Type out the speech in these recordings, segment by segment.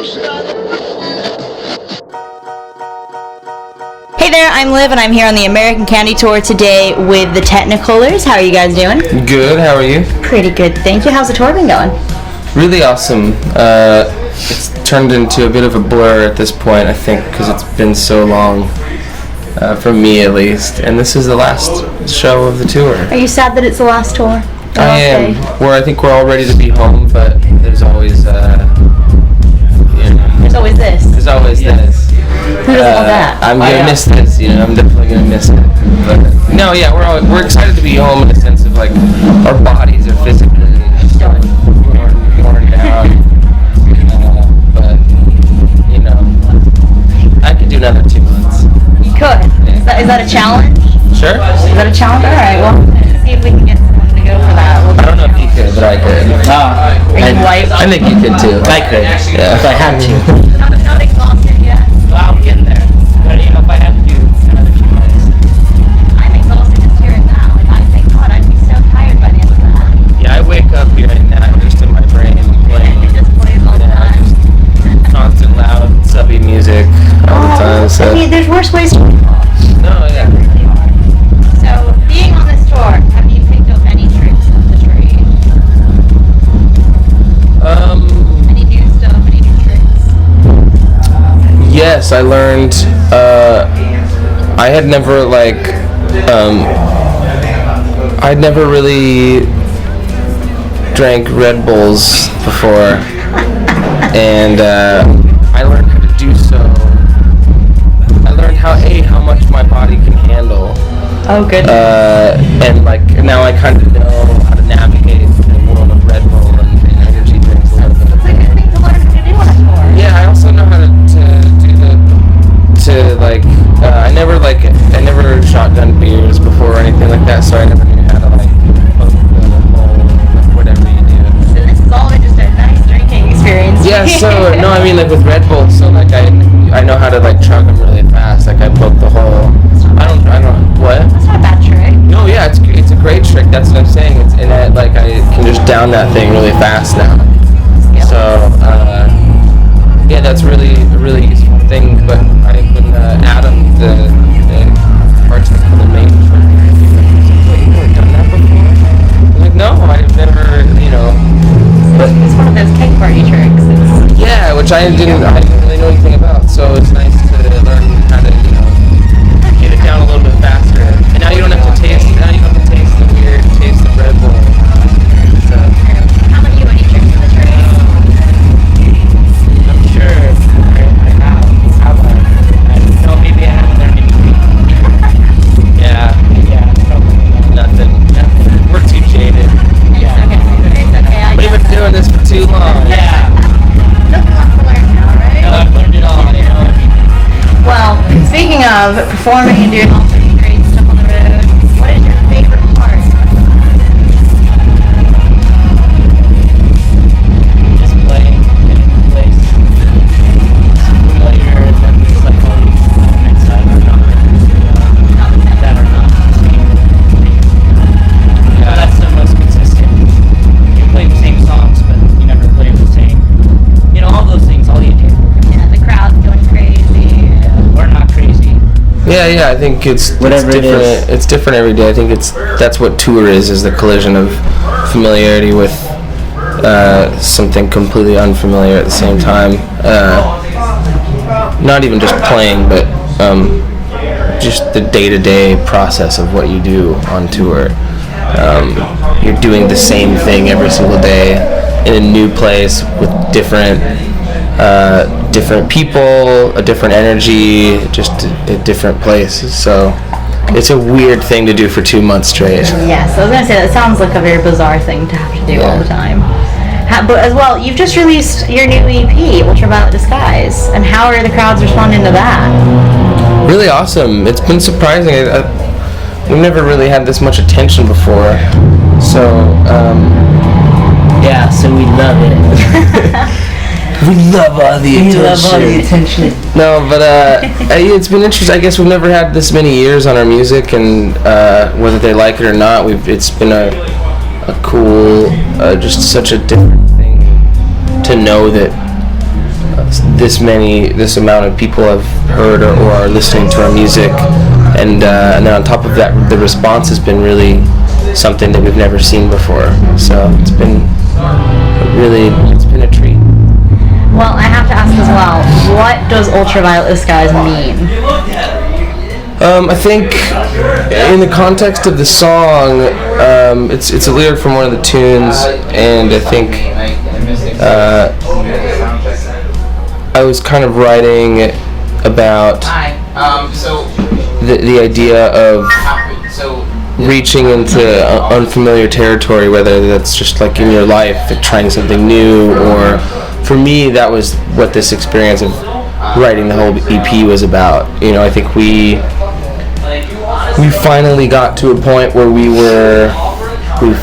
Hey there, I'm Liv, and I'm here on the American Candy Tour today with the Technicolors. How are you guys doing? Good, how are you? Pretty good, thank you. How's the tour been going? Really awesome. It's turned into a bit of a blur at this point, I think, because it's been so long, for me at least. And this is the last show of the tour. Are you sad that it's the last tour? I am. I think we're all ready to be home, but there's always, There's always this. There's always this. Who doesn't want that? I'm gonna miss this, I'm definitely gonna miss it. But no, yeah, we're excited to be home in the sense of like our bodies are physically worn down. But I could do another 2 months. You could. Is that a challenge? Sure. Is that a challenge? All right. Well, let's see if we can get someone to go for that. I don't know if you could, but I could. Are you white? I think you could too. I could. Yeah. If I had to. Not exhausted yet. Well, I'm getting there. But if I had to do another 2 months. I'm exhausted just hearing that. Like, I think, God, I'd be so tired by the end of that. Yeah, I wake up hearing that just in my brain playing. It just plays all the time. Just constant loud subby music all the time. So. I mean, there's worse ways to No, yeah. So, being on this tour, have you picked up any tricks of the trade? Any new stuff, any new tricks? Yes, I learned. I had never I'd never really drank Red Bulls before, and I learned how to do so. I learned how much my body can handle. Oh, good. And now I kind of know how to navigate the world of Red Bull and energy drinks a little bit. It's a good thing to learn to do on a tour. Yeah, I also know how to I never shotgun beers before or anything like that, so I never knew how to poke the hole, whatever you do. So this is all just a nice drinking experience. Yeah, so no, I mean with Red Bull, so I know how to chug them really fast. I poke the hole. I don't what? That's not a bad trick. No, yeah, it's a great trick. That's what I'm saying. I can just down that thing really fast now. Skill. So yeah, that's a really useful thing. But when Adam, the bartender, the main trick, he's like, "Wait, you've never done that before?" I'm like, "No, I've never, But it's one of those cake party tricks. Yeah, which I didn't really know anything about. So it's nice to learn how to, get it down a little bit faster. And now you don't have to taste. Now you don't have to taste the weird taste of Red Bull. So How about you? Any tricks for the trade? I'm sure I have. I don't know, maybe I haven't learned anything. yeah, Probably not. nothing. We're too jaded. Yeah. It's okay. I We've guess. been doing this for too long. Yeah. Nothing left to learn now, right? No, I've learned it all, Well, speaking of performing and doing all sorts of great stuff on the road, what is your favorite part? Just playing in a place. Familiar, and then there's all these elements that are not the same. Yeah, that's the most consistent. You play the same songs, but you never play the same. All those things, all you do. Yeah, the crowd's going crazy. Or not crazy. Yeah. I think it's Whatever it different. is. It's different every day. I think that's what tour is the collision of familiarity with something completely unfamiliar at the same time. Not even just playing, but just the day-to-day process of what you do on tour. You're doing the same thing every single day in a new place with different people, a different energy, just a different place. So it's a weird thing to do for 2 months straight. Yes, I was going to say, that sounds like a very bizarre thing to have to do all the time. But as well, you've just released your new EP, Ultraviolet Disguise, and how are the crowds responding to that? Really awesome. It's been surprising. We've never really had this much attention before. So, Yeah, so we love it. we love all the attention. No, but it's been interesting. I guess we've never had this many years on our music, and whether they like it or not, it's been a cool, just such a different thing to know that this amount of people have heard or are listening to our music, and then on top of that, the response has been really something that we've never seen before. So it's been a treat. Well, I have to ask as well, what does Ultraviolet Skies mean? I think in the context of the song, it's a lyric from one of the tunes, and I think I was kind of writing about the idea of reaching into unfamiliar territory, whether that's just like in your life, like trying something new, or for me, that was what this experience of writing the whole EP was about. You know, I think we finally got to a point where we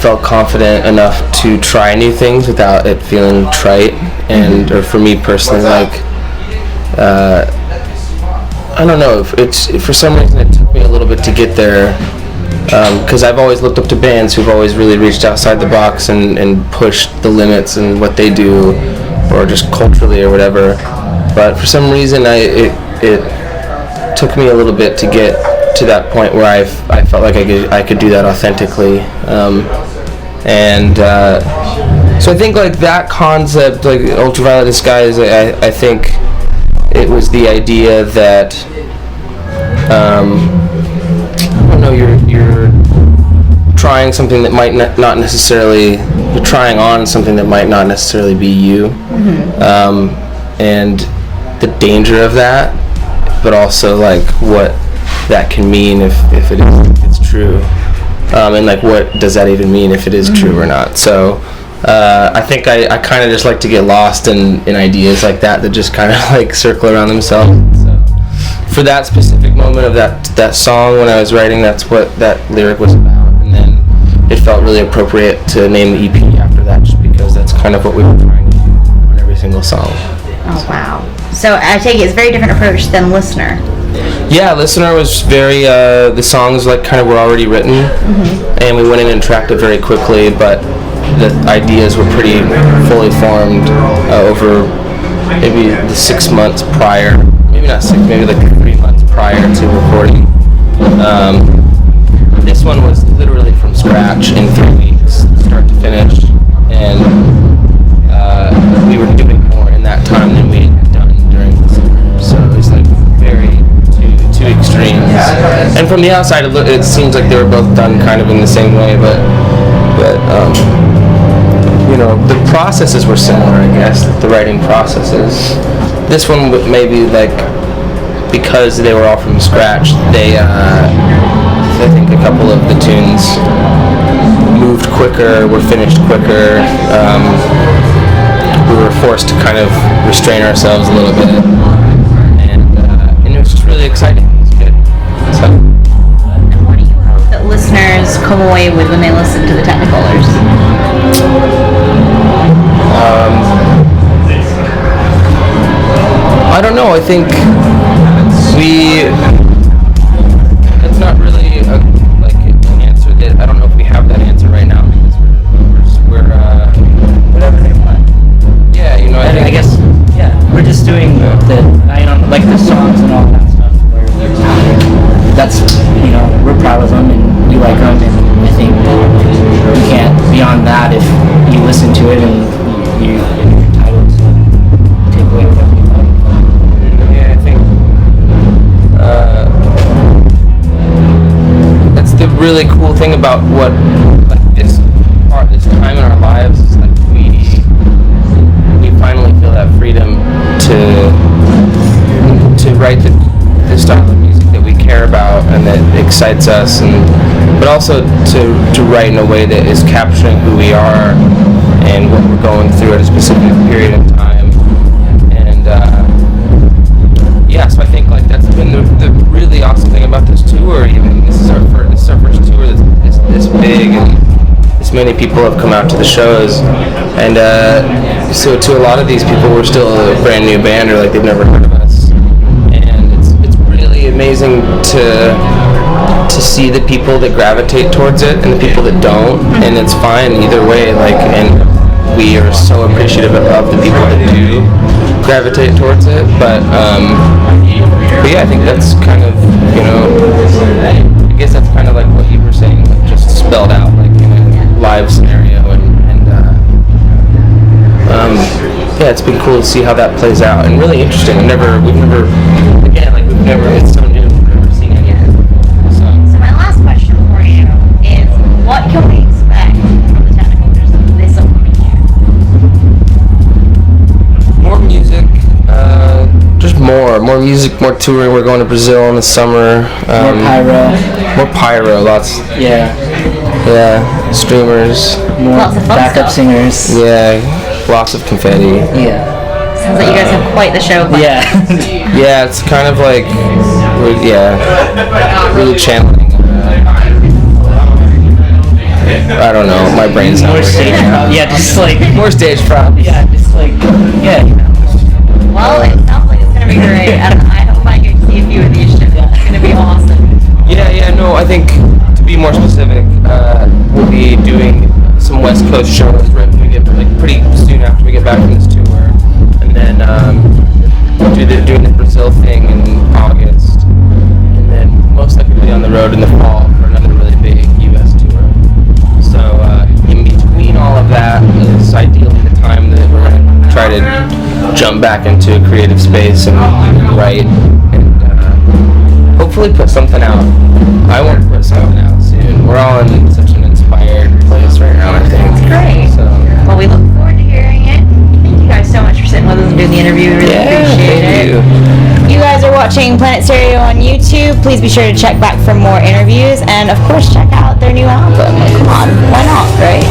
felt confident enough to try new things without it feeling trite, and or for me personally, like I don't know, for some reason it took me a little bit to get there, because I've always looked up to bands who've always really reached outside the box and pushed the limits in what they do, or just culturally or whatever. But for some reason it took me a little bit to get to that point where I felt like I could do that authentically, so I think like that concept, like Ultraviolet Skies, I think it was the idea that I don't know, you're trying something that might not necessarily, you're trying on something that might not necessarily be you, and the danger of that, but also like what that can mean if it's true, and like what does that even mean if it is true or not. So I think I kind of just like to get lost in ideas like that just kind of like circle around themselves. So for that specific moment of that song when I was writing, that's what that lyric was about, and then it felt really appropriate to name the EP after that, just because that's kind of what we were trying to do on every single song. Oh wow. So I take it it's a very different approach than Listener. Yeah, Listener was very, the songs like kind of were already written, and we went in and tracked it very quickly, but the ideas were pretty fully formed over maybe the 6 months prior, maybe not 6, maybe like 3 months prior to recording. This one was literally from scratch in 3 weeks, start to finish, and we were doing more in that time than we had done during the summer, so it was like very two extremes. And from the outside, it seems like they were both done kind of in the same way, but you know, the processes were similar, I guess, the writing processes. This one maybe like, because they were all from scratch, I think a couple of the tunes moved quicker, were finished quicker. We were forced to kind of restrain ourselves a little bit, and it was just really exciting. It was good. So. And what do you hope that listeners come away with when they listen to the Technicolors? I don't know. I think it's not really like an answer that I don't know if we have that answer right now, because we're Whatever they want. yeah, you know, I guess, yeah, we're just doing like the songs and all that stuff. That's, we're proud of them and we like them, and I think you can't, beyond that, if you listen to it and you're entitled to take away whatever you like. Yeah, I think that's the really cool thing about what, like, this time in our lives is, like, we finally feel that freedom to write the style of music that we care about and that excites us, but also to write in a way that is capturing who we are and what we're going through at a specific period of time. And yeah, so I think like that's been the really awesome thing about this tour. Even this is our first tour that's this big, and this many people have come out to the shows, and so to a lot of these people, we're still a brand new band, or like they've never heard of us, and it's really amazing to see the people that gravitate towards it and the people that don't, and it's fine either way. Like, and we are so appreciative of the people that do, gravitate towards it. But yeah, I think that's kind of, you know, I guess that's kind of like what you were saying, like just spelled out, like in a live scenario, and yeah, it's been cool to see how that plays out, and really interesting. We've never, it's so new, we've never seen any of it. So my last question for you is, what can we expect from the Technicolors this upcoming year? More music, just more music, more touring. We're going to Brazil in the summer. More pyro, lots. Yeah. Yeah, streamers. More Lots of fun backup stuff. singers. Yeah, lots of confetti. Yeah. Sounds like you guys have quite the show planned. Yeah. Yeah, it's kind of like, really channeling. I don't know, my brain's not More working. stage prop. Yeah, just like. More stage props. Yeah, just like. Yeah. Well, it sounds like it's going to be great, and I hope I get to see a few of these shows. It's going to be awesome. Yeah, no, I think, to be more specific, we'll be doing some West Coast shows right when we get, like, pretty soon after we get back from this tour. And then, doing the Brazil thing in August. And then most likely be on the road in the fall for another really big US tour. So, in between all of that is ideally the time that we're going to try to jump back into a creative space and write and hopefully put something out. I want to put something out soon. We're all in such an inspired place right now, I think. Great. So, Well, we look forward to hearing it. Thank you guys so much for sitting with us and doing the interview. We really appreciate thank it. You guys are watching Planet Stereo on YouTube. Please be sure to check back for more interviews, and of course check out their new album. Come on, why not, right?